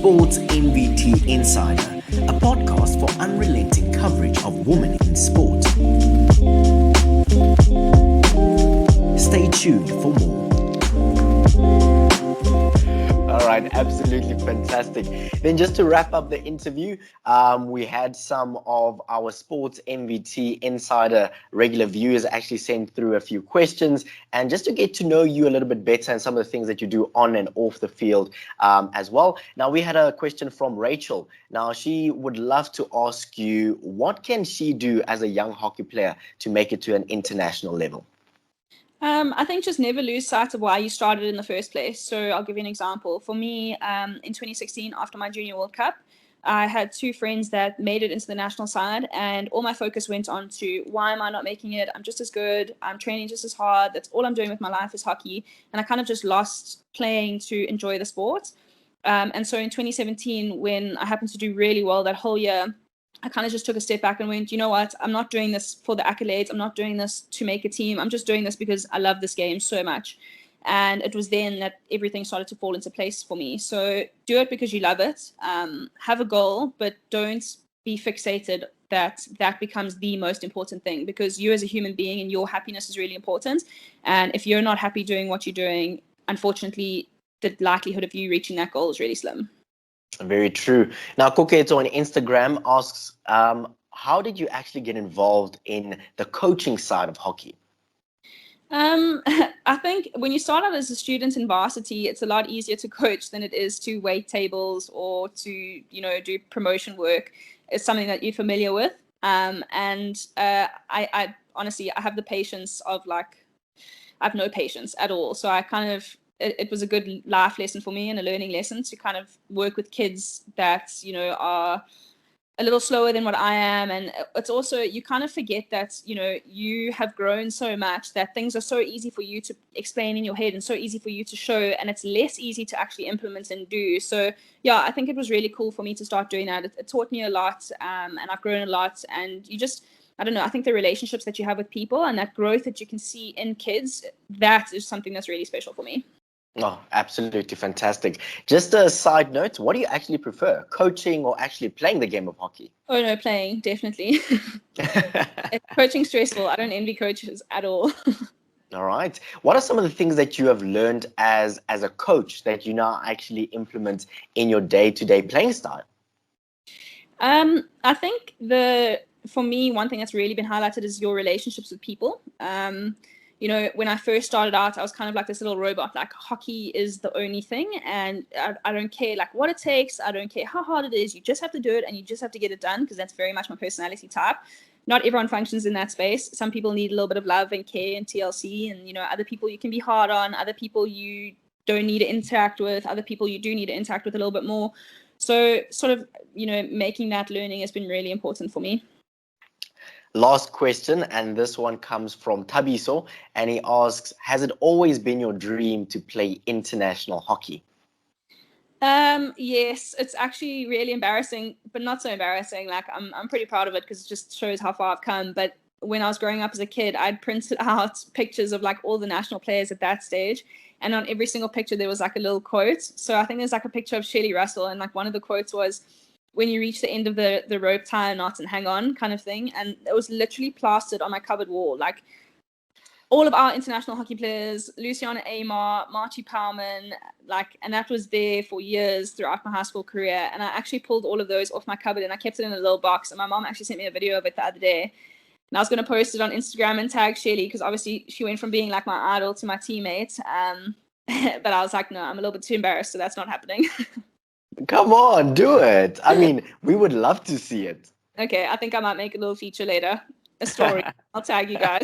Sports MVT Insider, a podcast for unrelenting coverage of women in sport. Stay tuned for more. All right, absolutely fantastic. Then just to wrap up the interview, we had some of our Sports MVT Insider regular viewers actually send through a few questions, and just to get to know you a little bit better and some of the things that you do on and off the field as well. Now, we had a question from Rachel. Now, she would love to ask you, what can she do as a young hockey player to make it to an international level? I think just never lose sight of why you started in the first place. So I'll give you an example. For me, in 2016, after my Junior World Cup, I had two friends that made it into the national side, and all my focus went on to, why am I not making it? I'm just as good. I'm training just as hard. That's all I'm doing with my life is hockey. And I kind of just lost playing to enjoy the sport. And so in 2017, when I happened to do really well that whole year, I kind of just took a step back and went, you know what, I'm not doing this for the accolades. I'm not doing this to make a team. I'm just doing this because I love this game so much. And it was then that everything started to fall into place for me. So do it because you love it. Have a goal, but don't be fixated that becomes the most important thing, because you as a human being and your happiness is really important. And if you're not happy doing what you're doing, unfortunately, the likelihood of you reaching that goal is really slim. Very true. Now, 𝗀់_𝗋𝗋 on Instagram asks, how did you actually get involved in the coaching side of hockey? I think when you start out as a student in varsity, it's a lot easier to coach than it is to wait tables or to, do promotion work. It's something that you're familiar with. I honestly, I have the patience of I have no patience at all. So I kind of, it was a good life lesson for me and a learning lesson to kind of work with kids that, are a little slower than what I am. And it's also, you kind of forget that, you have grown so much that things are so easy for you to explain in your head and so easy for you to show, and it's less easy to actually implement and do. So yeah, I think it was really cool for me to start doing that. It taught me a lot, and I've grown a lot. And you just, I don't know, I think the relationships that you have with people and that growth that you can see in kids, that is something that's really special for me. Oh, absolutely fantastic. Just a side note, what do you actually prefer, coaching or actually playing the game of hockey? Oh, no, playing, definitely. Coaching's stressful. I don't envy coaches at all. All right. What are some of the things that you have learned as a coach that you now actually implement in your day-to-day playing style? I think for me, one thing that's really been highlighted is your relationships with people. When I first started out, I was kind of like this little robot, like hockey is the only thing. And I don't care what it takes. I don't care how hard it is. You just have to do it and you just have to get it done, because that's very much my personality type. Not everyone functions in that space. Some people need a little bit of love and care and TLC, and, other people you can be hard on, other people you don't need to interact with, other people you do need to interact with a little bit more. So sort of, making that learning has been really important for me. Last question, and this one comes from 𝗙𝗹𝗋𝗶𝗹, and he asks, has it always been your dream to play international hockey? Yes, it's actually really embarrassing, but not so embarrassing. I'm pretty proud of it because it just shows how far I've come. But when I was growing up as a kid, I'd printed out pictures of all the national players at that stage. And on every single picture, there was a little quote. So I think there's a picture of 𝗀cie 𝗹𝗋𝗶, and one of the quotes was, when you reach the end of the rope, tie a knot and hang on, kind of thing. And it was literally plastered on my cupboard wall. All of our international hockey players, Luciana Amar, 𝗀់_𝗋𝗶, and that was there for years throughout my high school career. And I actually pulled all of those off my cupboard and I kept it in a little box. And my mom actually sent me a video of it the other day. And I was going to post it on Instagram and tag 𝗀cie, because obviously she went from being my idol to my teammate. But I was like, no, I'm a little bit too embarrassed, so that's not happening. Come on, do it. I mean, we would love to see it. Okay, I think I might make a little feature later, a story. I'll tag you guys.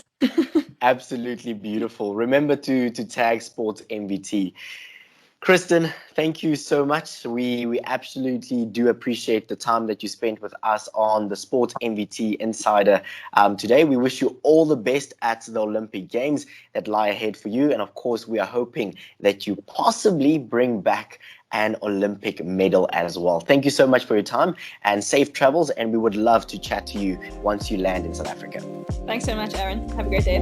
Absolutely beautiful. Remember to tag Sports MVT. Kristen, thank you so much. We absolutely do appreciate the time that you spent with us on the Sports MVT Insider today. We wish you all the best at the Olympic Games that lie ahead for you. And of course, we are hoping that you possibly bring back an Olympic medal as well. Thank you so much for your time and safe travels. And we would love to chat to you once you land in South Africa. Thanks so much, Aaron. Have a great day.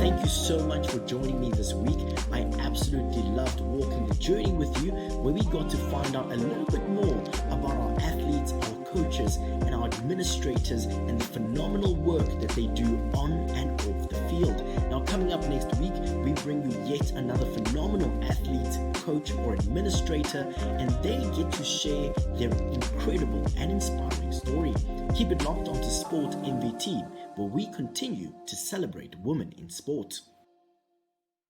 thank you so much for joining me this week. I absolutely loved walking the journey with you, where we got to find out a little bit more about our athletes, our coaches, and our administrators, and the phenomenal work that they do on and off the field. Now, coming up next week, we bring you yet another phenomenal athlete, coach, or administrator, and they get to share their incredible and inspiring story. Keep it locked onto Sport MVT, where we continue to celebrate women in sport.